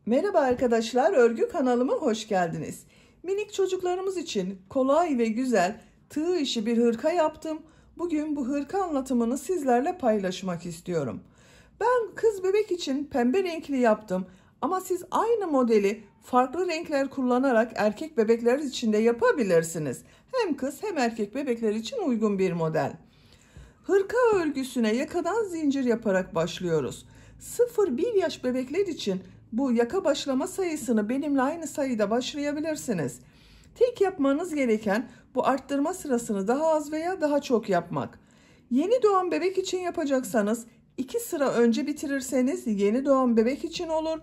Merhaba arkadaşlar, örgü kanalıma hoş geldiniz. Minik çocuklarımız için kolay ve güzel tığ işi bir hırka yaptım. Bugün bu hırka anlatımını sizlerle paylaşmak istiyorum. Ben kız bebek için pembe renkli yaptım ama siz aynı modeli farklı renkler kullanarak erkek bebekler için de yapabilirsiniz. Hem kız hem erkek bebekler için uygun bir model. Hırka örgüsüne yakadan zincir yaparak başlıyoruz. 0-1 yaş bebekler için bu yaka başlama sayısını benimle aynı sayıda başlayabilirsiniz. Tek yapmanız gereken bu arttırma sırasını daha az veya daha çok yapmak. Yeni doğan bebek için yapacaksanız 2 sıra önce bitirirseniz yeni doğan bebek için olur.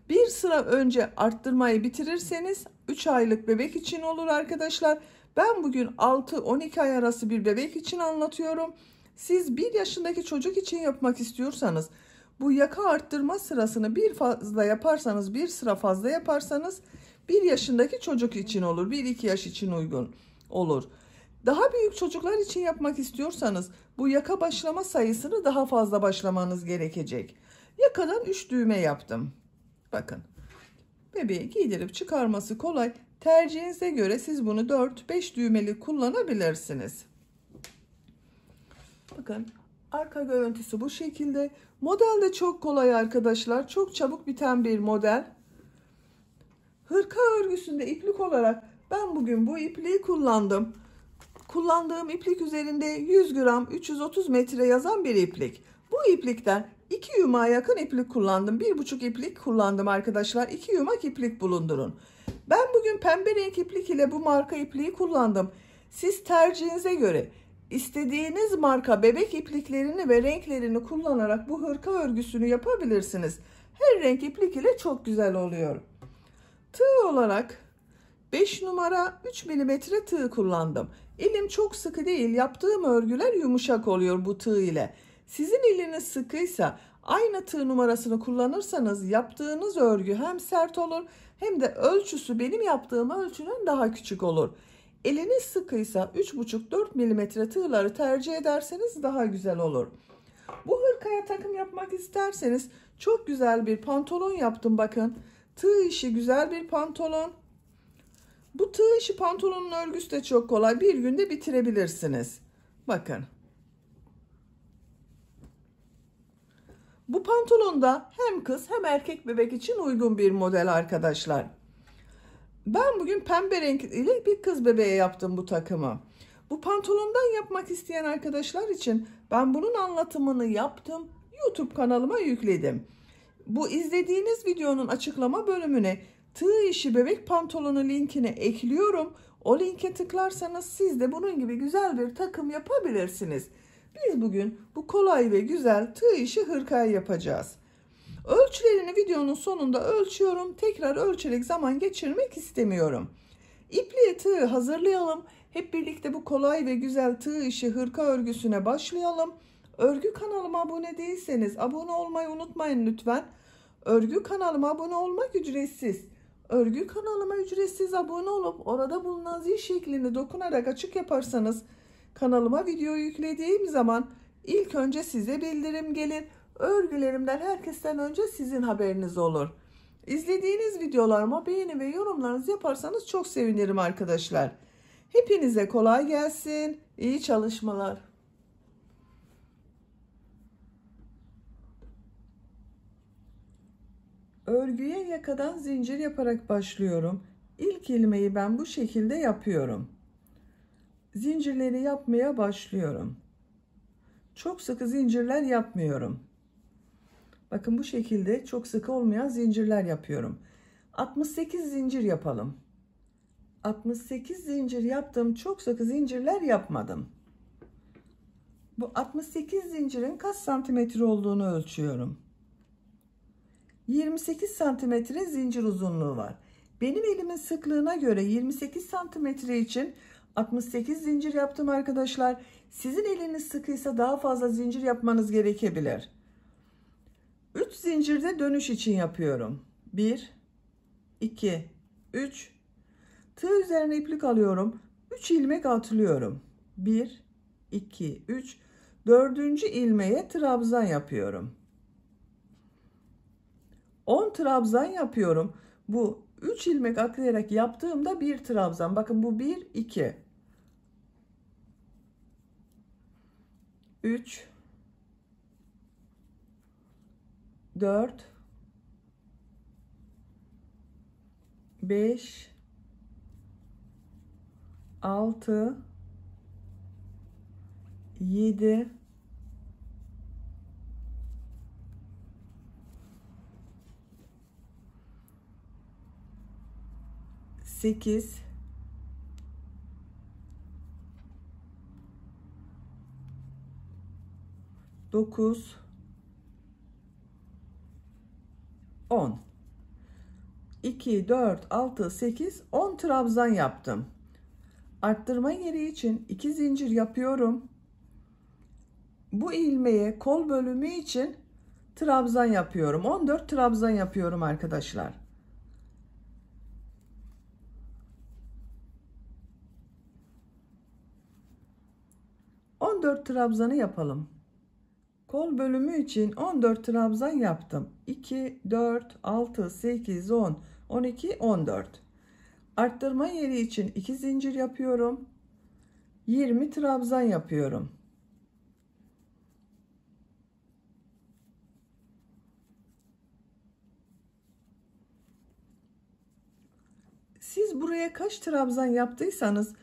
1 sıra önce arttırmayı bitirirseniz 3 aylık bebek için olur arkadaşlar. Ben bugün 6-12 ay arası bir bebek için anlatıyorum. Siz 1 yaşındaki çocuk için yapmak istiyorsanız bu yaka arttırma sırasını bir fazla yaparsanız, bir sıra fazla yaparsanız 1 yaşındaki çocuk için olur. 1-2 yaş için uygun olur. Daha büyük çocuklar için yapmak istiyorsanız bu yaka başlama sayısını daha fazla başlamanız gerekecek. Yakadan 3 düğme yaptım. Bakın. Bebeği giydirip çıkarması kolay. Tercihinize göre siz bunu 4-5 düğmeli kullanabilirsiniz. Bakın arka görüntüsü bu şekilde. Model de çok kolay arkadaşlar. Çok çabuk biten bir model. Hırka örgüsünde iplik olarak ben bugün bu ipliği kullandım. Kullandığım iplik üzerinde 100 gram 330 metre yazan bir iplik. Bu iplikten 2 yumağa yakın iplik kullandım. 1,5 iplik kullandım arkadaşlar. 2 yumak iplik bulundurun. Ben bugün pembe renk iplik ile bu marka ipliği kullandım. Siz tercihinize göre İstediğiniz marka bebek ipliklerini ve renklerini kullanarak bu hırka örgüsünü yapabilirsiniz. Her renk iplik ile çok güzel oluyor. Tığ olarak 5 numara 3 milimetre tığ kullandım. Elim çok sıkı değil. Yaptığım örgüler yumuşak oluyor bu tığ ile. Sizin eliniz sıkıysa aynı tığ numarasını kullanırsanız yaptığınız örgü hem sert olur hem de ölçüsü benim yaptığım ölçünün daha küçük olur. Eliniz sıkıysa 3,5-4 milimetre tığları tercih ederseniz daha güzel olur. Bu hırkaya takım yapmak isterseniz çok güzel bir pantolon yaptım bakın. Tığ işi güzel bir pantolon. Bu tığ işi pantolonun örgüsü de çok kolay. Bir günde bitirebilirsiniz. Bakın. Bu pantolon da hem kız hem erkek bebek için uygun bir model arkadaşlar. Ben bugün pembe renk ile bir kız bebeğe yaptım bu takımı. Bu pantolondan yapmak isteyen arkadaşlar için ben bunun anlatımını yaptım. YouTube kanalıma yükledim. Bu izlediğiniz videonun açıklama bölümüne tığ işi bebek pantolonu linkini ekliyorum. O linke tıklarsanız siz de bunun gibi güzel bir takım yapabilirsiniz. Biz bugün bu kolay ve güzel tığ işi hırkayı yapacağız. Ölçülerini videonun sonunda ölçüyorum. Tekrar ölçerek zaman geçirmek istemiyorum. İpliğe tığ hazırlayalım. Hep birlikte bu kolay ve güzel tığ işi hırka örgüsüne başlayalım. Örgü kanalıma abone değilseniz abone olmayı unutmayın lütfen. Örgü kanalıma abone olmak ücretsiz. Örgü kanalıma ücretsiz abone olup orada bulunan zil şeklini dokunarak açık yaparsanız kanalıma video yüklediğim zaman ilk önce size bildirim gelir. Örgülerimden herkesten önce sizin haberiniz olur. İzlediğiniz videolarıma beğeni ve yorumlarınızı yaparsanız çok sevinirim arkadaşlar. Hepinize kolay gelsin. İyi çalışmalar. Örgüye yakadan zincir yaparak başlıyorum. İlk ilmeği ben bu şekilde yapıyorum. Zincirleri yapmaya başlıyorum. Çok sıkı zincirler yapmıyorum. Bakın bu şekilde çok sıkı olmayan zincirler yapıyorum. 68 zincir yapalım. 68 zincir yaptım. Çok sıkı zincirler yapmadım. Bu 68 zincirin kaç santimetre olduğunu ölçüyorum. 28 santimetre zincir uzunluğu var. Benim elimin sıklığına göre 28 santimetre için 68 zincir yaptım arkadaşlar. Sizin eliniz sıkıysa daha fazla zincir yapmanız gerekebilir. 3 zincirde dönüş için yapıyorum. 1, 2, 3. Tığ üzerine iplik alıyorum. 3 ilmek atlıyorum. 1, 2, 3. 4. ilmeğe trabzan yapıyorum. 10 trabzan yapıyorum. Bu 3 ilmek atlayarak yaptığımda 1 trabzan. Bakın bu 1, 2, 3, 4, 5, 6, 7, 8, 9, 10. 2, 4, 6, 8, 10 trabzan yaptım. Arttırma yeri için 2 zincir yapıyorum. Bu ilmeğe kol bölümü için trabzan yapıyorum. 14 trabzan yapıyorum arkadaşlar. ...14 trabzanı yapalım. Kol bölümü için 14 trabzan yaptım. 2, 4, 6, 8, 10, 12, 14. Arttırma yeri için 2 zincir yapıyorum. 20 trabzan yapıyorum. Siz buraya kaç trabzan yaptıysanız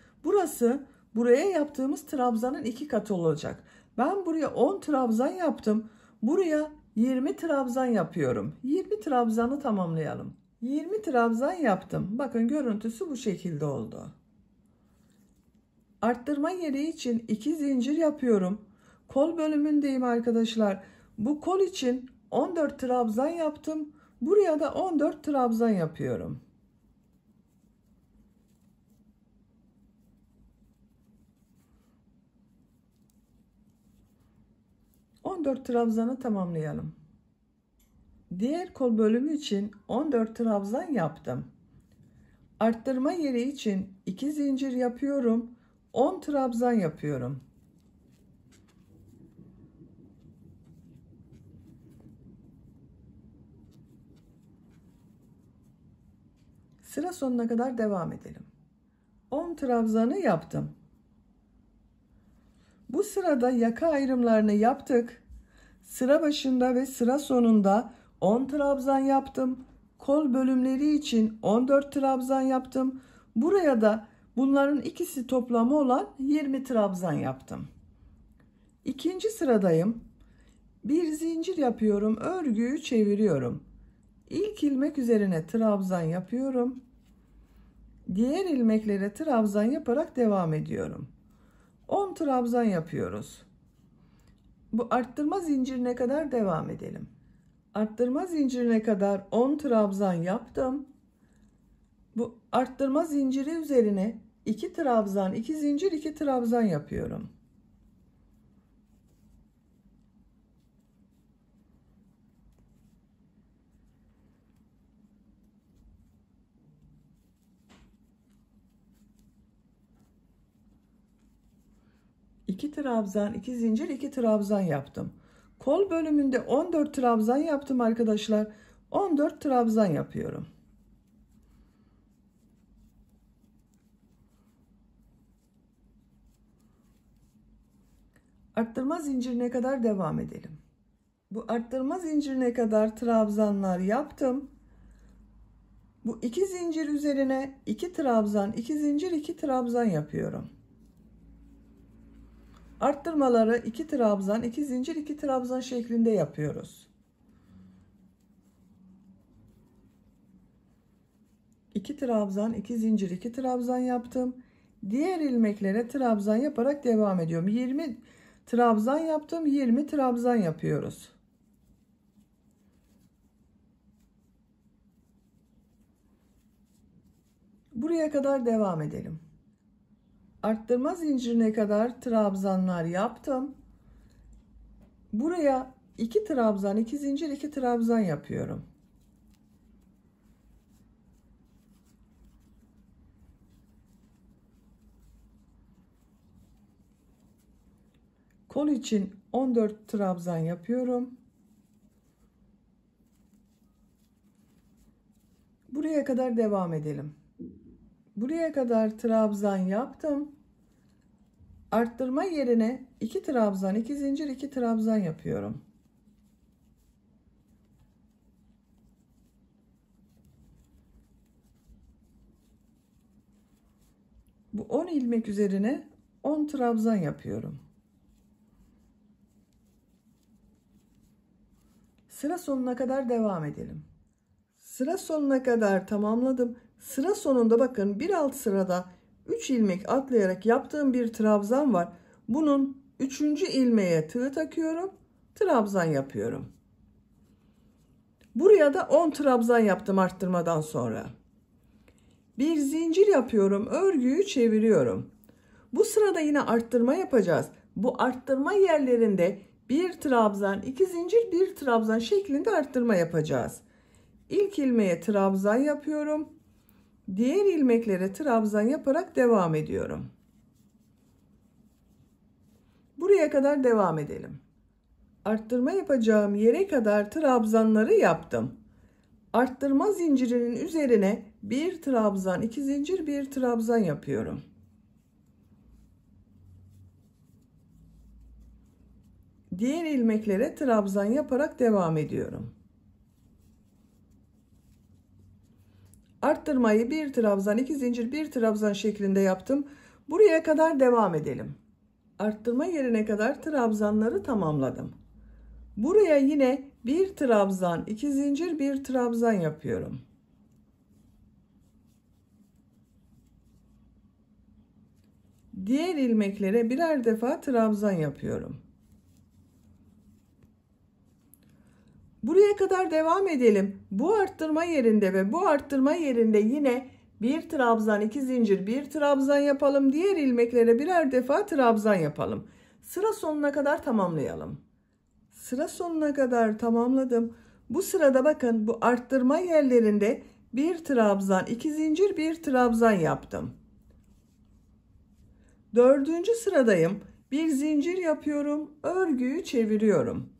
buraya yaptığımız trabzanın 2 katı olacak. Ben buraya 10 trabzan yaptım. Buraya 20 trabzan yapıyorum. 20 trabzanı tamamlayalım. 20 trabzan yaptım. Bakın görüntüsü bu şekilde oldu. Arttırma yeri için 2 zincir yapıyorum. Kol bölümündeyim arkadaşlar. Bu kol için 14 trabzan yaptım. Buraya da 14 trabzan yapıyorum. 14 trabzanı tamamlayalım. Diğer kol bölümü için 14 trabzan yaptım. Arttırma yeri için 2 zincir yapıyorum. 10 trabzan yapıyorum. Sıra sonuna kadar devam edelim. 10 trabzanı yaptım. Bu sırada yaka ayrımlarını yaptık. Sıra başında ve sıra sonunda 10 trabzan yaptım. Kol bölümleri için 14 trabzan yaptım. Buraya da bunların ikisi toplamı olan 20 trabzan yaptım. İkinci sıradayım. Bir zincir yapıyorum. Örgüyü çeviriyorum. İlk ilmek üzerine trabzan yapıyorum. Diğer ilmeklere trabzan yaparak devam ediyorum. 10 trabzan yapıyoruz. Bu arttırma zincirine kadar devam edelim. Arttırma zincirine kadar 10 trabzan yaptım. Bu arttırma zinciri üzerine 2 trabzan, 2 zincir, 2 trabzan yapıyorum. İki trabzan, 2 zincir, 2 trabzan yaptım. Kol bölümünde 14 trabzan yaptım arkadaşlar. 14 trabzan yapıyorum. Arttırma zincirine kadar devam edelim. Bu arttırma zincirine kadar trabzanlar yaptım. Bu 2 zincir üzerine 2 trabzan, 2 zincir, 2 trabzan yapıyorum. Arttırmaları 2 trabzan, 2 zincir, 2 trabzan şeklinde yapıyoruz. 2 trabzan, 2 zincir, 2 trabzan yaptım. Diğer ilmeklere trabzan yaparak devam ediyorum. 20 trabzan yaptım, 20 trabzan yapıyoruz. Buraya kadar devam edelim. Arttırma zincirine kadar trabzanlar yaptım. Buraya 2 trabzan, 2 zincir, 2 trabzan yapıyorum. Kol için 14 trabzan yapıyorum. Buraya kadar devam edelim. Buraya kadar trabzan yaptım. Arttırma yerine 2 trabzan, 2 zincir, 2 trabzan yapıyorum. Bu 10 ilmek üzerine 10 trabzan yapıyorum. Sıra sonuna kadar devam edelim. Sıra sonuna kadar tamamladım. Sıra sonunda bakın bir alt sırada 3 ilmek atlayarak yaptığım bir trabzan var. Bunun 3. ilmeğe tığ takıyorum. Trabzan yapıyorum. Buraya da 10 trabzan yaptım arttırmadan sonra. Bir zincir yapıyorum. Örgüyü çeviriyorum. Bu sırada yine arttırma yapacağız. Bu arttırma yerlerinde bir trabzan, 2 zincir, bir trabzan şeklinde arttırma yapacağız. İlk ilmeğe trabzan yapıyorum. Diğer ilmeklere trabzan yaparak devam ediyorum. Buraya kadar devam edelim. Arttırma yapacağım yere kadar trabzanları yaptım. Arttırma zincirinin üzerine bir trabzan, 2 zincir, bir trabzan yapıyorum. Diğer ilmeklere trabzan yaparak devam ediyorum. Arttırmayı bir trabzan, 2 zincir, bir trabzan şeklinde yaptım. Buraya kadar devam edelim. Arttırma yerine kadar trabzanları tamamladım. Buraya yine bir trabzan, 2 zincir, bir trabzan yapıyorum. Diğer ilmeklere birer defa trabzan yapıyorum. Buraya kadar devam edelim. Bu arttırma yerinde ve bu arttırma yerinde yine bir trabzan, 2 zincir, bir trabzan yapalım. Diğer ilmeklere birer defa trabzan yapalım. Sıra sonuna kadar tamamlayalım. Sıra sonuna kadar tamamladım. Bu sırada bakın bu arttırma yerlerinde bir trabzan, 2 zincir, bir trabzan yaptım. 4. sıradayım. Bir zincir yapıyorum. Örgüyü çeviriyorum.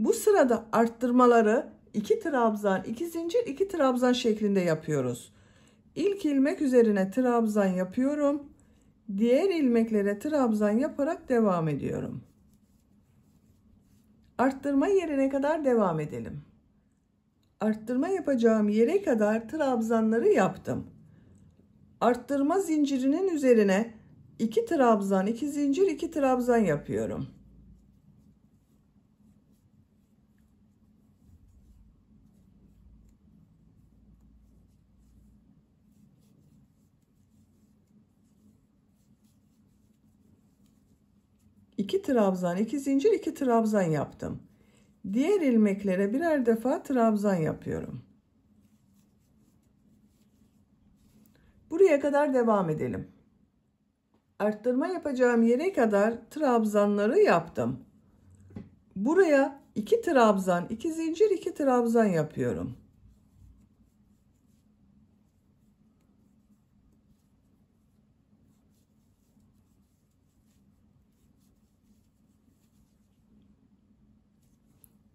Bu sırada arttırmaları 2 trabzan, 2 zincir, 2 trabzan şeklinde yapıyoruz. İlk ilmek üzerine trabzan yapıyorum. Diğer ilmeklere trabzan yaparak devam ediyorum. Arttırma yerine kadar devam edelim. Arttırma yapacağım yere kadar trabzanları yaptım. Arttırma zincirinin üzerine 2 trabzan, 2 zincir, 2 trabzan yapıyorum. İki trabzan, 2 zincir, 2 trabzan yaptım. Diğer ilmeklere birer defa trabzan yapıyorum. Buraya kadar devam edelim. Arttırma yapacağım yere kadar trabzanları yaptım. Buraya 2 trabzan, 2 zincir, 2 trabzan yapıyorum.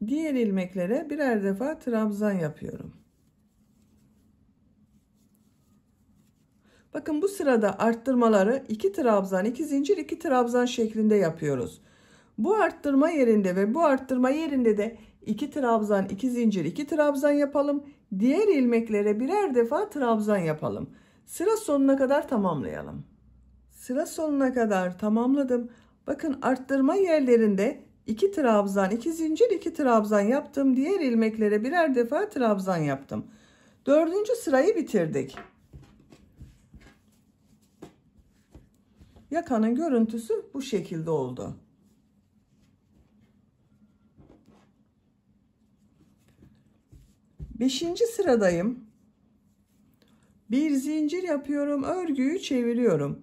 Diğer ilmeklere birer defa trabzan yapıyorum. Bakın bu sırada arttırmaları 2 trabzan, 2 zincir, 2 trabzan şeklinde yapıyoruz. Bu arttırma yerinde ve bu arttırma yerinde de 2 trabzan, 2 zincir, 2 trabzan yapalım. Diğer ilmeklere birer defa trabzan yapalım. Sıra sonuna kadar tamamlayalım. Sıra sonuna kadar tamamladım. Bakın arttırma yerlerinde 2 trabzan, 2 zincir, 2 trabzan yaptım. Diğer ilmeklere birer defa trabzan yaptım. 4. sırayı bitirdik. Yakanın görüntüsü bu şekilde oldu. Beşinci sıradayım. Bir zincir yapıyorum, örgüyü çeviriyorum.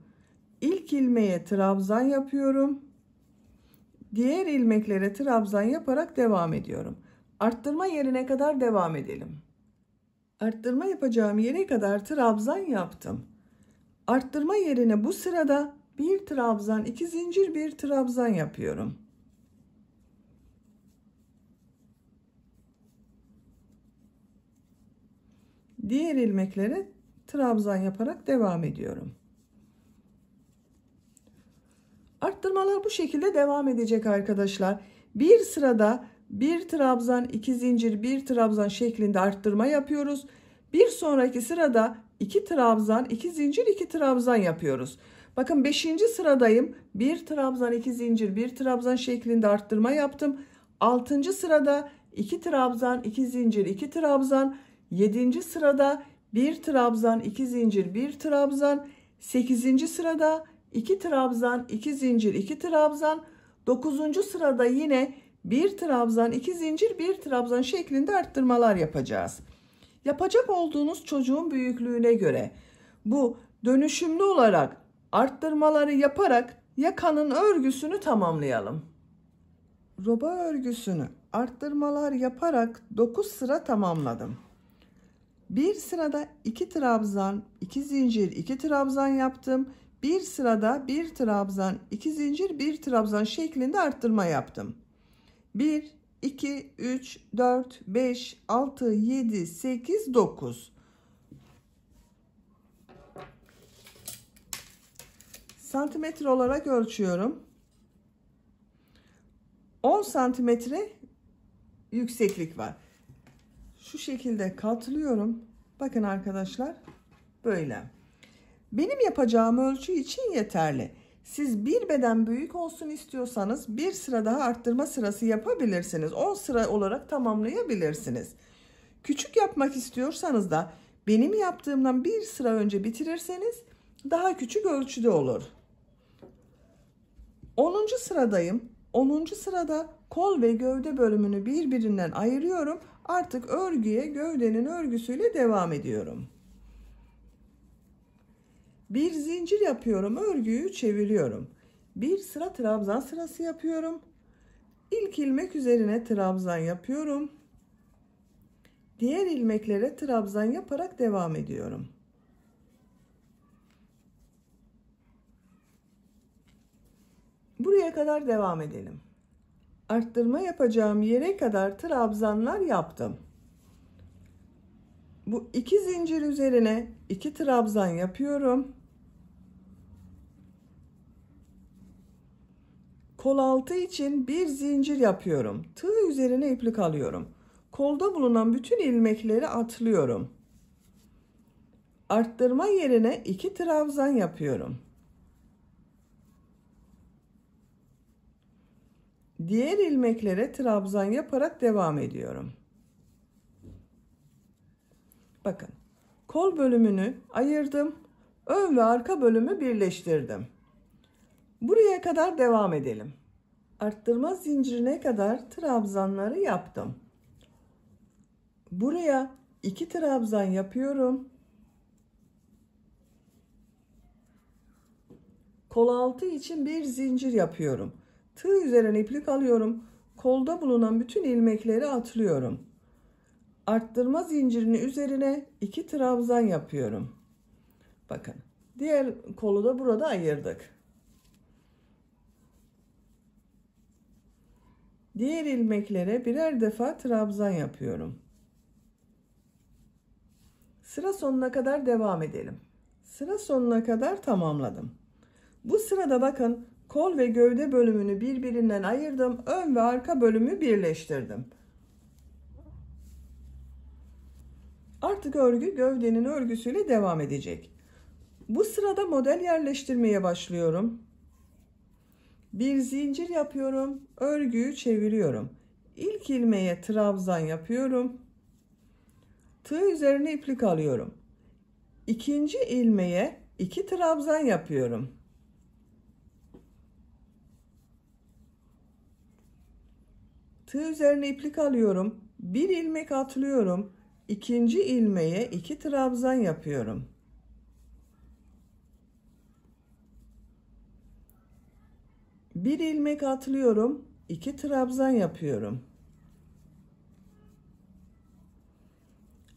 İlk ilmeğe trabzan yapıyorum. Diğer ilmeklere trabzan yaparak devam ediyorum. Arttırma yerine kadar devam edelim. Arttırma yapacağım yere kadar trabzan yaptım. Arttırma yerine bu sırada bir trabzan, 2 zincir, bir trabzan yapıyorum. Diğer ilmekleri trabzan yaparak devam ediyorum. Arttırmalar bu şekilde devam edecek arkadaşlar. Bir sırada bir trabzan, iki zincir, bir trabzan şeklinde arttırma yapıyoruz. Bir sonraki sırada iki trabzan, iki zincir, iki trabzan yapıyoruz. Bakın 5. sıradayım. Bir trabzan, iki zincir, bir trabzan şeklinde arttırma yaptım. 6. sırada iki trabzan, iki zincir, iki trabzan. 7. sırada bir trabzan, iki zincir, bir trabzan. 8. sırada 2 trabzan, 2 zincir, 2 trabzan. 9. sırada yine 1 trabzan, 2 zincir, 1 trabzan şeklinde arttırmalar yapacağız. Yapacak olduğunuz çocuğun büyüklüğüne göre bu dönüşümlü olarak arttırmaları yaparak yakanın örgüsünü tamamlayalım. Roba örgüsünü arttırmalar yaparak 9 sıra tamamladım. Bir sırada 2 trabzan, 2 zincir, 2 trabzan yaptım. Bir sırada bir trabzan, iki zincir, bir trabzan şeklinde arttırma yaptım. 1, 2, 3, 4, 5, 6, 7, 8, 9. Santimetre olarak ölçüyorum. 10 santimetre yükseklik var. Şu şekilde katlıyorum. Bakın arkadaşlar, böyle. Benim yapacağım ölçü için yeterli. Siz bir beden büyük olsun istiyorsanız bir sıra daha arttırma sırası yapabilirsiniz. 10 sıra olarak tamamlayabilirsiniz. Küçük yapmak istiyorsanız da benim yaptığımdan bir sıra önce bitirirseniz daha küçük ölçüde olur. 10. sıradayım. 10. sırada kol ve gövde bölümünü birbirinden ayırıyorum. Artık örgüye gövdenin örgüsüyle devam ediyorum. Bir zincir yapıyorum, örgüyü çeviriyorum. Bir sıra trabzan sırası yapıyorum. İlk ilmek üzerine trabzan yapıyorum. Diğer ilmeklere trabzan yaparak devam ediyorum. Buraya kadar devam edelim. Arttırma yapacağım yere kadar trabzanlar yaptım. Bu iki zincir üzerine iki trabzan yapıyorum. Kol altı için bir zincir yapıyorum. Tığ üzerine iplik alıyorum. Kolda bulunan bütün ilmekleri atlıyorum. Arttırma yerine 2 trabzan yapıyorum. Diğer ilmeklere trabzan yaparak devam ediyorum. Bakın, kol bölümünü ayırdım. Ön ve arka bölümü birleştirdim. Buraya kadar devam edelim. Arttırma zincirine kadar trabzanları yaptım. Buraya 2 trabzan yapıyorum. Kol altı için bir zincir yapıyorum. Tığ üzerine iplik alıyorum. Kolda bulunan bütün ilmekleri atlıyorum. Arttırma zincirinin üzerine 2 trabzan yapıyorum. Bakın, diğer kolu da burada ayırdık. Diğer ilmeklere birer defa trabzan yapıyorum. Sıra sonuna kadar devam edelim. Sıra sonuna kadar tamamladım. Bu sırada bakın, kol ve gövde bölümünü birbirinden ayırdım. Ön ve arka bölümü birleştirdim. Artık örgü gövdenin örgüsüyle devam edecek. Bu sırada model yerleştirmeye başlıyorum. Bir zincir yapıyorum. Örgüyü çeviriyorum. İlk ilmeğe trabzan yapıyorum. Tığ üzerine iplik alıyorum. İkinci ilmeğe 2 trabzan yapıyorum. Tığ üzerine iplik alıyorum. Bir ilmek atlıyorum. İkinci ilmeğe 2 trabzan yapıyorum. Bir ilmek atlıyorum. 2 trabzan yapıyorum.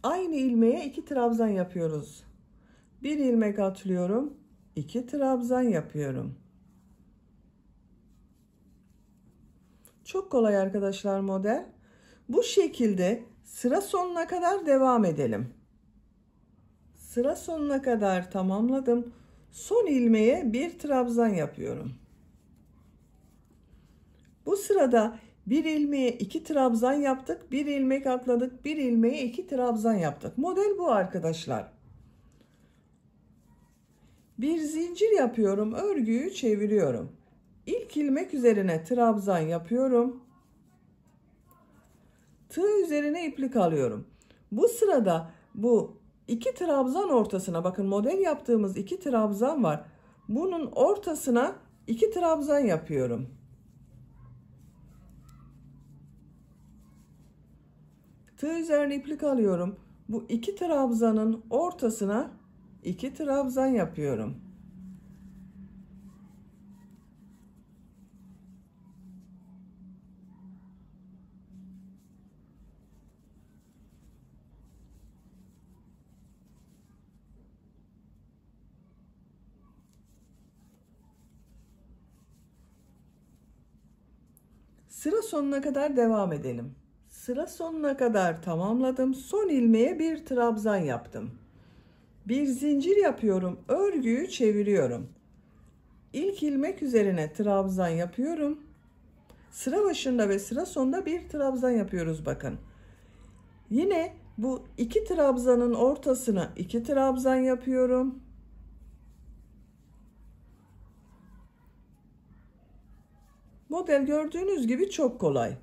Aynı ilmeğe 2 trabzan yapıyoruz. Bir ilmek atlıyorum. 2 trabzan yapıyorum. Çok kolay arkadaşlar model. Bu şekilde sıra sonuna kadar devam edelim. Sıra sonuna kadar tamamladım. Son ilmeğe bir trabzan yapıyorum. Bu sırada bir ilmeğe 2 trabzan yaptık. Bir ilmek atladık. Bir ilmeğe 2 trabzan yaptık. Model bu arkadaşlar. Bir zincir yapıyorum. Örgüyü çeviriyorum. İlk ilmek üzerine trabzan yapıyorum. Tığ üzerine iplik alıyorum. Bu sırada bu 2 trabzan ortasına, bakın model yaptığımız 2 trabzan var. Bunun ortasına 2 trabzan yapıyorum. Tığ üzerine iplik alıyorum. Bu 2 trabzanın ortasına 2 trabzan yapıyorum. Sıra sonuna kadar devam edelim. Sıra sonuna kadar tamamladım. Son ilmeğe bir trabzan yaptım. Bir zincir yapıyorum. Örgüyü çeviriyorum. İlk ilmek üzerine trabzan yapıyorum. Sıra başında ve sıra sonunda bir trabzan yapıyoruz bakın. Yine bu 2 trabzanın ortasına 2 trabzan yapıyorum. Model gördüğünüz gibi çok kolay.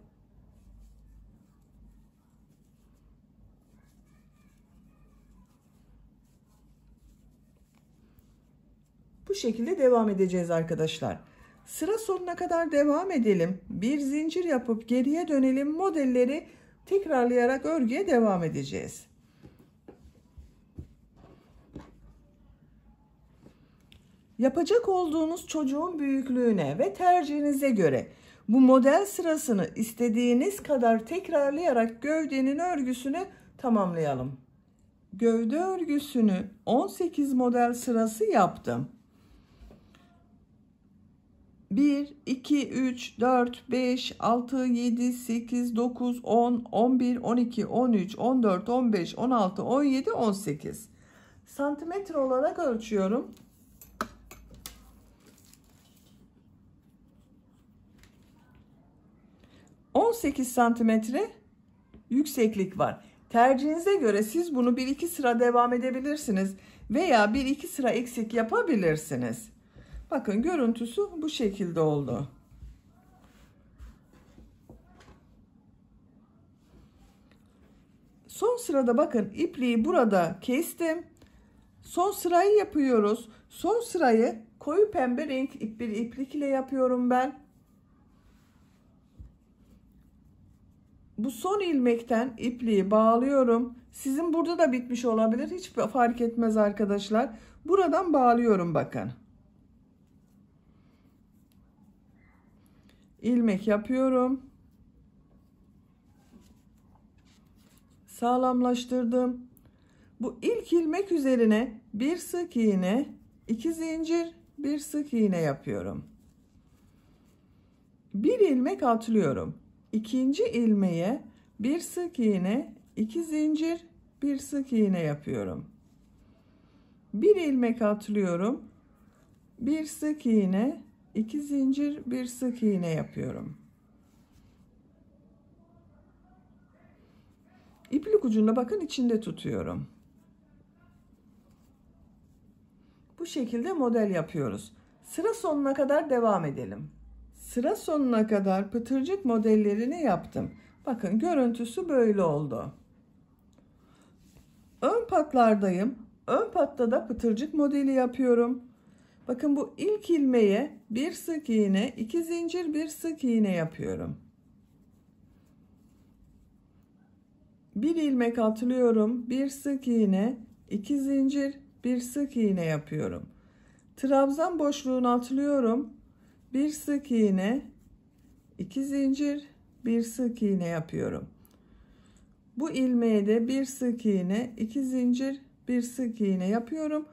Bu şekilde devam edeceğiz arkadaşlar. Sıra sonuna kadar devam edelim. Bir zincir yapıp geriye dönelim. Modelleri tekrarlayarak örgüye devam edeceğiz. Yapacak olduğunuz çocuğun büyüklüğüne ve tercihinize göre bu model sırasını istediğiniz kadar tekrarlayarak gövdenin örgüsünü tamamlayalım. Gövde örgüsünü 18 model sırası yaptım. 1, 2, 3, 4, 5, 6, 7, 8, 9, 10, 11, 12, 13, 14, 15, 16, 17, 18. Santimetre olarak ölçüyorum. 18 santimetre yükseklik var. Tercihinize göre siz bunu 1-2 sıra devam edebilirsiniz veya 1-2 sıra eksik yapabilirsiniz. Bakın görüntüsü bu şekilde oldu. Son sırada bakın ipliği burada kestim. Son sırayı yapıyoruz. Son sırayı koyu pembe renk bir iplik ile yapıyorum ben. Bu son ilmekten ipliği bağlıyorum. Sizin burada da bitmiş olabilir. Hiç fark etmez arkadaşlar. Buradan bağlıyorum bakın. İlmek yapıyorum. Sağlamlaştırdım. Bu ilk ilmek üzerine bir sık iğne, 2 zincir, bir sık iğne yapıyorum. Bir ilmek atlıyorum. İkinci ilmeğe bir sık iğne, 2 zincir, bir sık iğne yapıyorum. Bir ilmek atlıyorum. Bir sık iğne, 2 zincir, bir sık iğne yapıyorum. İplik ucunda bakın içinde tutuyorum. Bu şekilde model yapıyoruz. Sıra sonuna kadar devam edelim. Sıra sonuna kadar pıtırcık modellerini yaptım. Bakın görüntüsü böyle oldu. Ön patlardayım. Ön patta da pıtırcık modeli yapıyorum. Bakın bu ilk ilmeğe bir sık iğne, 2 zincir, bir sık iğne yapıyorum. Bir ilmek atlıyorum, bir sık iğne, 2 zincir, bir sık iğne yapıyorum. Trabzan boşluğunu atlıyorum. Bir sık iğne, 2 zincir, bir sık iğne yapıyorum. Bu ilmeğe de bir sık iğne, 2 zincir, bir sık iğne yapıyorum.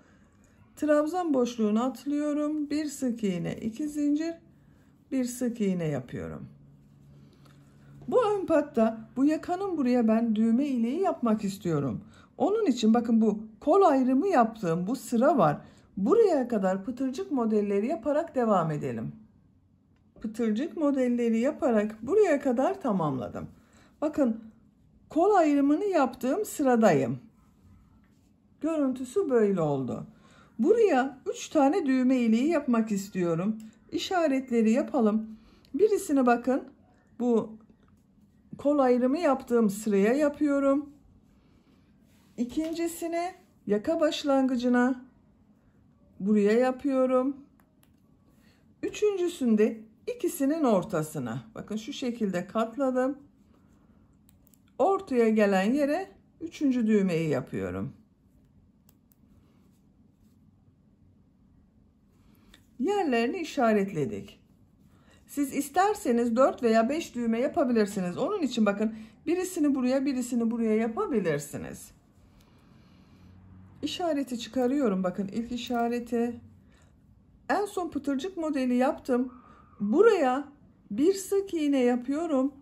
Trabzan boşluğunu atlıyorum. Bir sık iğne, 2 zincir, bir sık iğne yapıyorum. Bu ön patta bu yakanın buraya ben düğme ileği yapmak istiyorum. Onun için bakın bu kol ayrımı yaptığım bu sıra var. Buraya kadar pıtırcık modelleri yaparak devam edelim. Pıtırcık modelleri yaparak buraya kadar tamamladım. Bakın kol ayrımını yaptığım sıradayım. Görüntüsü böyle oldu. Buraya 3 tane düğme iliği yapmak istiyorum. İşaretleri yapalım. Birisini bakın bu kol ayrımı yaptığım sıraya yapıyorum. İkincisini yaka başlangıcına buraya yapıyorum. Üçüncüsünde ikisinin ortasına. Bakın şu şekilde katladım. Ortaya gelen yere üçüncü düğmeyi yapıyorum. Yerlerini işaretledik. Siz isterseniz 4 veya 5 düğme yapabilirsiniz. Onun için bakın birisini buraya, birisini buraya yapabilirsiniz. İşareti çıkarıyorum. Bakın ilk işareti. En son pıtırcık modeli yaptım. Buraya bir sık iğne yapıyorum.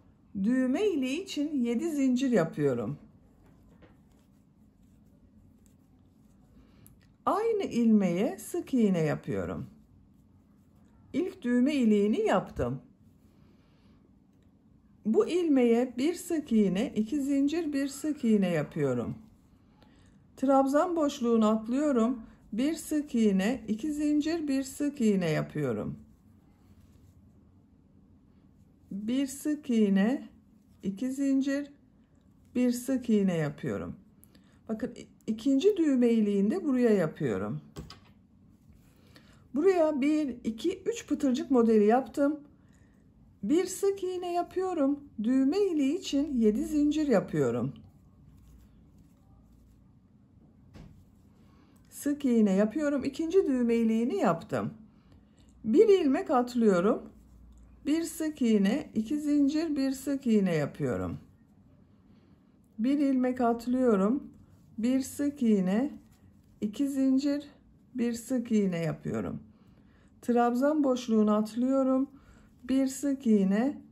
Düğme iliği için 7 zincir yapıyorum. Aynı ilmeğe sık iğne yapıyorum. İlk düğme iliğini yaptım. Bu ilmeğe bir sık iğne, 2 zincir, bir sık iğne yapıyorum. Trabzan boşluğunu atlıyorum. Bir sık iğne, 2 zincir, bir sık iğne yapıyorum. Bir sık iğne, 2 zincir, bir sık iğne yapıyorum. Bakın ikinci düğme iliğinde buraya yapıyorum. Buraya 1, 2, 3 pıtırcık modeli yaptım. Bir sık iğne yapıyorum. Düğme iliği için 7 zincir yapıyorum. Sık iğne yapıyorum. İkinci düğme iliğini yaptım. Bir ilmek atlıyorum. Bir sık iğne, 2 zincir, bir sık iğne yapıyorum. Bir ilmek atlıyorum. Bir sık iğne, 2 zincir, bir sık iğne yapıyorum. Trabzan boşluğunu atlıyorum. Bir sık iğne,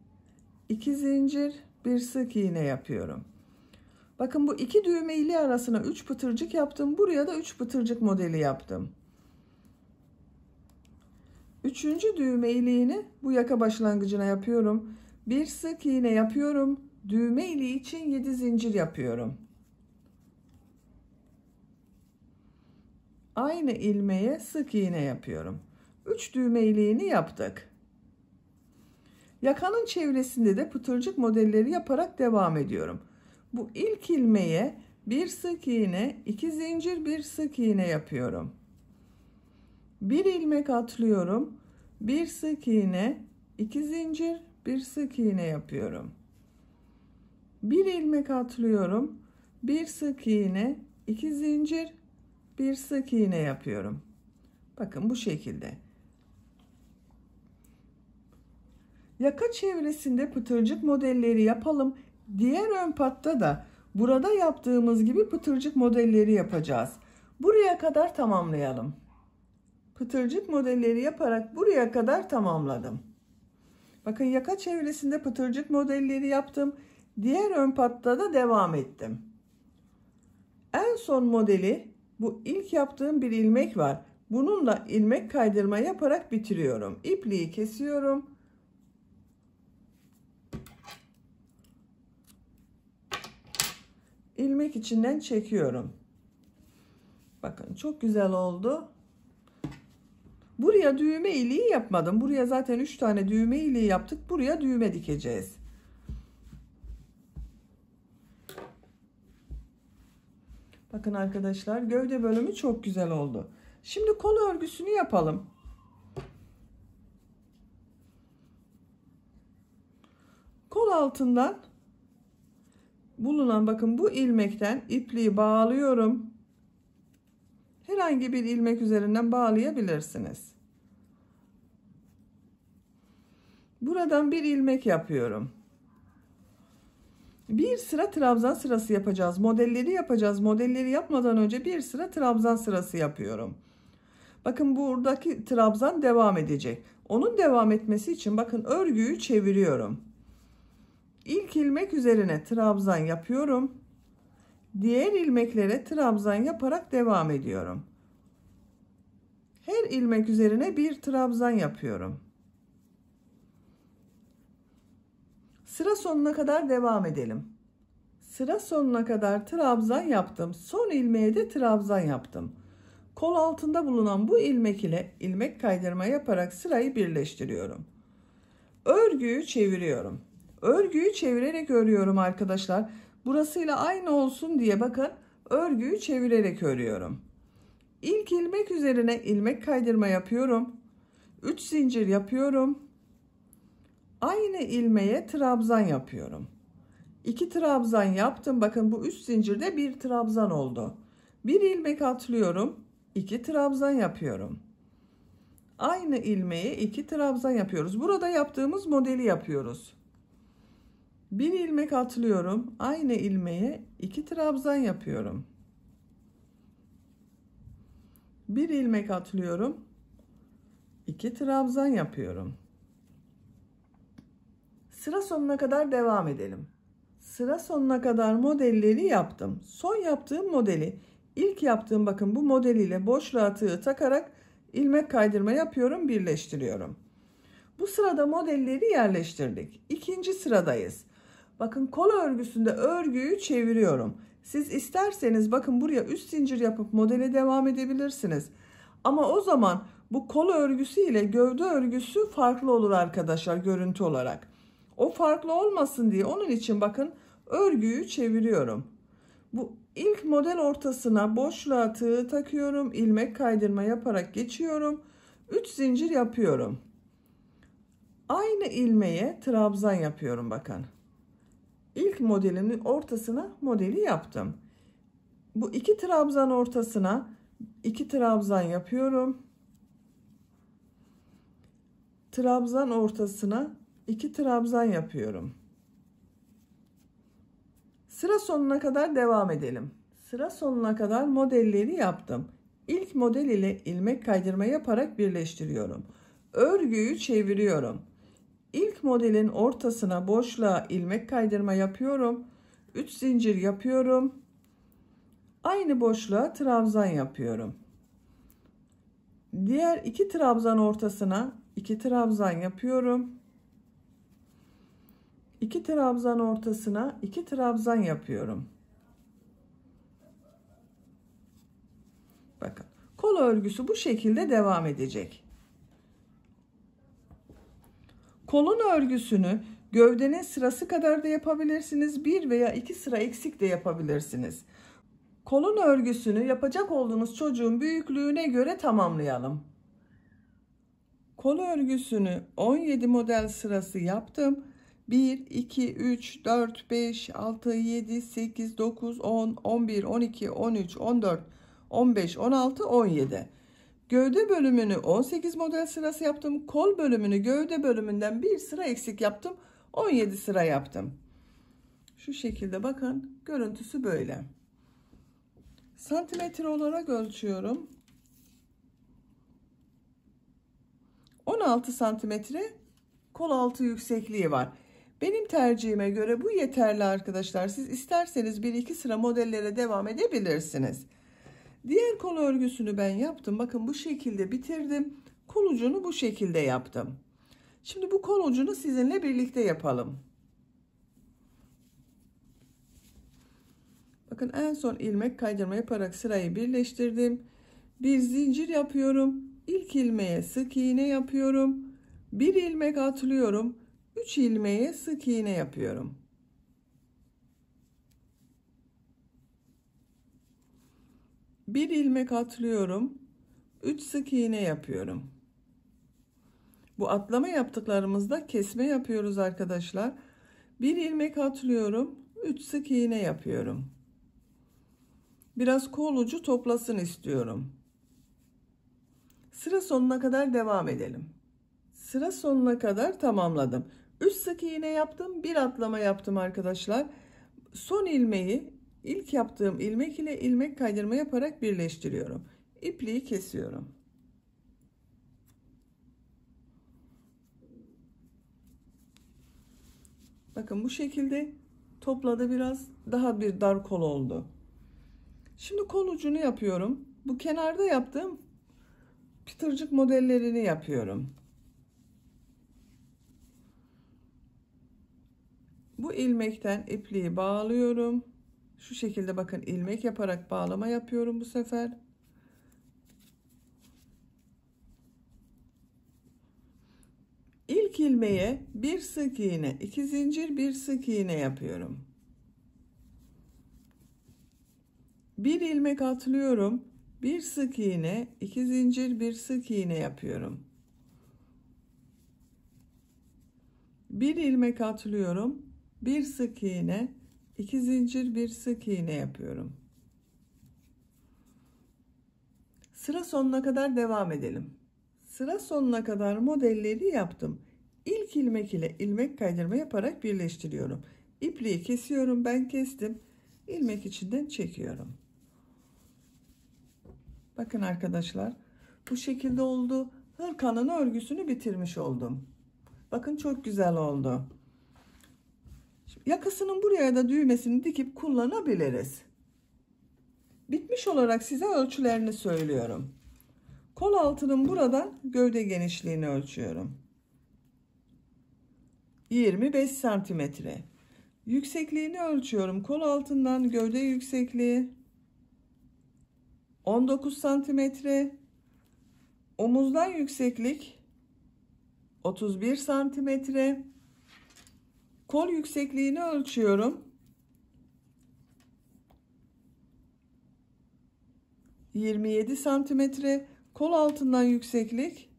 2 zincir, bir sık iğne yapıyorum. Bakın bu iki düğme iliği arasına 3 pıtırcık yaptım. Buraya da 3 pıtırcık modeli yaptım. Üçüncü düğme iliğini bu yaka başlangıcına yapıyorum. Bir sık iğne yapıyorum. Düğme iliği için 7 zincir yapıyorum. Aynı ilmeğe sık iğne yapıyorum. 3 düğme iliğini yaptık. Yakanın çevresinde de pıtırcık modelleri yaparak devam ediyorum. Bu ilk ilmeğe bir sık iğne, 2 zincir, bir sık iğne yapıyorum. Bir ilmek atlıyorum. Bir sık iğne, 2 zincir, bir sık iğne yapıyorum. Bir ilmek atlıyorum. Bir sık iğne, 2 zincir, bir sık iğne yapıyorum. Bakın bu şekilde. Yaka çevresinde pıtırcık modelleri yapalım. Diğer ön patta da burada yaptığımız gibi pıtırcık modelleri yapacağız. Buraya kadar tamamlayalım. Pıtırcık modelleri yaparak buraya kadar tamamladım. Bakın yaka çevresinde pıtırcık modelleri yaptım. Diğer ön patta da devam ettim. En son modeli bu ilk yaptığım bir ilmek var. Bununla ilmek kaydırma yaparak bitiriyorum. İpliği kesiyorum. İlmek içinden çekiyorum. Bakın çok güzel oldu. Buraya düğme iliği yapmadım. Buraya zaten 3 tane düğme iliği yaptık. Buraya düğme dikeceğiz. Bakın arkadaşlar gövde bölümü çok güzel oldu. Şimdi kol örgüsünü yapalım. Kol altından bulunan bakın bu ilmekten ipliği bağlıyorum. Herhangi bir ilmek üzerinden bağlayabilirsiniz. Buradan bir ilmek yapıyorum. Bir sıra trabzan sırası yapacağız. Modelleri yapacağız. Modelleri yapmadan önce bir sıra trabzan sırası yapıyorum. Bakın buradaki trabzan devam edecek. Onun devam etmesi için bakın örgüyü çeviriyorum. İlk ilmek üzerine trabzan yapıyorum. Diğer ilmeklere trabzan yaparak devam ediyorum. Her ilmek üzerine bir trabzan yapıyorum. Sıra sonuna kadar devam edelim. Sıra sonuna kadar trabzan yaptım. Son ilmeğe de trabzan yaptım. Kol altında bulunan bu ilmek ile ilmek kaydırma yaparak sırayı birleştiriyorum. Örgüyü çeviriyorum. Örgüyü çevirerek örüyorum arkadaşlar. Burasıyla aynı olsun diye bakın örgüyü çevirerek örüyorum. İlk ilmek üzerine ilmek kaydırma yapıyorum. 3 zincir yapıyorum. Aynı ilmeğe trabzan yapıyorum. 2 trabzan yaptım. Bakın bu 3 zincirde bir trabzan oldu. Bir ilmek atlıyorum. 2 trabzan yapıyorum. Aynı ilmeğe 2 trabzan yapıyoruz. Burada yaptığımız modeli yapıyoruz. Bir ilmek atlıyorum. Aynı ilmeğe 2 trabzan yapıyorum. Bir ilmek atlıyorum. 2 trabzan yapıyorum. Sıra sonuna kadar devam edelim. Sıra sonuna kadar modelleri yaptım. Son yaptığım modeli, ilk yaptığım bakın bu model ile boşluğa tığ takarak ilmek kaydırma yapıyorum, birleştiriyorum. Bu sırada modelleri yerleştirdik. İkinci sıradayız. Bakın kol örgüsünde örgüyü çeviriyorum. Siz isterseniz bakın buraya üst zincir yapıp modele devam edebilirsiniz. Ama o zaman bu kol örgüsü ile gövde örgüsü farklı olur arkadaşlar görüntü olarak. O farklı olmasın diye onun için bakın örgüyü çeviriyorum. Bu ilk model ortasına boşluğa tığ takıyorum. İlmek kaydırma yaparak geçiyorum. 3 zincir yapıyorum. Aynı ilmeğe trabzan yapıyorum bakın. İlk modelimin ortasına modeli yaptım. Bu 2 trabzan ortasına 2 trabzan yapıyorum. Trabzan ortasına 2 trabzan yapıyorum. Sıra sonuna kadar devam edelim. Sıra sonuna kadar modelleri yaptım. İlk model ile ilmek kaydırma yaparak birleştiriyorum. Örgüyü çeviriyorum. İlk modelin ortasına boşluğa ilmek kaydırma yapıyorum. 3 zincir yapıyorum. Aynı boşluğa trabzan yapıyorum. Diğer 2 trabzan ortasına 2 trabzan yapıyorum. 2 trabzan ortasına 2 trabzan yapıyorum. Bakın kol örgüsü bu şekilde devam edecek. Kolun örgüsünü gövdenin sırası kadar da yapabilirsiniz. 1 veya 2 sıra eksik de yapabilirsiniz. Kolun örgüsünü yapacak olduğunuz çocuğun büyüklüğüne göre tamamlayalım. Kol örgüsünü 17 model sırası yaptım. 1, 2, 3, 4, 5, 6, 7, 8, 9, 10, 11, 12, 13, 14, 15, 16, 17. Gövde bölümünü 18 model sırası yaptım. Kol bölümünü gövde bölümünden bir sıra eksik yaptım. 17 sıra yaptım. Şu şekilde bakın görüntüsü böyle. Santimetre olarak ölçüyorum. 16 santimetre kol altı yüksekliği var. Benim tercihime göre bu yeterli arkadaşlar. Siz isterseniz 1-2 sıra modellere devam edebilirsiniz. Diğer kol örgüsünü ben yaptım. Bakın bu şekilde bitirdim. Kol ucunu bu şekilde yaptım. Şimdi bu kol ucunu sizinle birlikte yapalım. Bakın en son ilmek kaydırma yaparak sırayı birleştirdim. Bir zincir yapıyorum. İlk ilmeğe sık iğne yapıyorum. Bir ilmek atlıyorum. 3 ilmeğe sık iğne yapıyorum. Bir ilmek atlıyorum. 3 sık iğne yapıyorum. Bu atlama yaptıklarımızda kesme yapıyoruz arkadaşlar. Bir ilmek atlıyorum. 3 sık iğne yapıyorum. Biraz kol ucu toplasın istiyorum. Sıra sonuna kadar devam edelim. Sıra sonuna kadar tamamladım. 3 sık iğne yaptım. Bir atlama yaptım arkadaşlar. Son ilmeği ilk yaptığım ilmek ile ilmek kaydırma yaparak birleştiriyorum. İpliği kesiyorum. Bakın bu şekilde topladı, biraz daha bir dar kol oldu. Şimdi kol ucunu yapıyorum. Bu kenarda yaptığım pıtırcık modellerini yapıyorum. Bu ilmekten ipliği bağlıyorum. Şu şekilde bakın, ilmek yaparak bağlama yapıyorum bu sefer. İlk ilmeğe bir sık iğne, 2 zincir, bir sık iğne yapıyorum. Bir ilmek atlıyorum. Bir sık iğne, 2 zincir, bir sık iğne yapıyorum. Bir ilmek atlıyorum. Bir sık iğne, 2 zincir, bir sık iğne yapıyorum. Sıra sonuna kadar devam edelim. Sıra sonuna kadar modelleri yaptım. İlk ilmek ile ilmek kaydırma yaparak birleştiriyorum. İpliği kesiyorum, ben kestim. İlmek içinden çekiyorum. Bakın arkadaşlar, bu şekilde oldu. Hırkanın örgüsünü bitirmiş oldum. Bakın çok güzel oldu. Yakasının buraya da düğmesini dikip kullanabiliriz. Bitmiş olarak size ölçülerini söylüyorum. Kol altının buradan gövde genişliğini ölçüyorum. 25 santimetre. Yüksekliğini ölçüyorum. Kol altından gövde yüksekliği 19 santimetre. Omuzdan yükseklik 31 santimetre. Kol yüksekliğini ölçüyorum. 27 santimetre. Kol altından yükseklik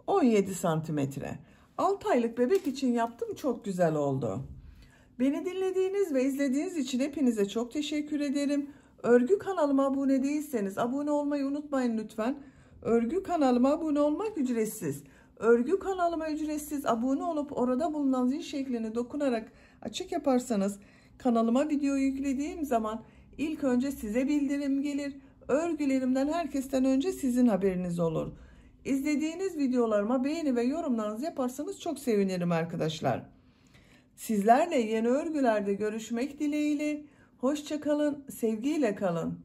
17 santimetre. 6 aylık bebek için yaptım. Çok güzel oldu. Beni dinlediğiniz ve izlediğiniz için hepinize çok teşekkür ederim. Örgü kanalıma abone değilseniz abone olmayı unutmayın lütfen. Örgü kanalıma abone olmak ücretsiz. Örgü kanalıma ücretsiz abone olup orada bulunan zil şeklini dokunarak açık yaparsanız kanalıma video yüklediğim zaman ilk önce size bildirim gelir. Örgülerimden herkesten önce sizin haberiniz olur. İzlediğiniz videolarıma beğeni ve yorumlarınızı yaparsanız çok sevinirim arkadaşlar. Sizlerle yeni örgülerde görüşmek dileğiyle. Hoşça kalın, sevgiyle kalın.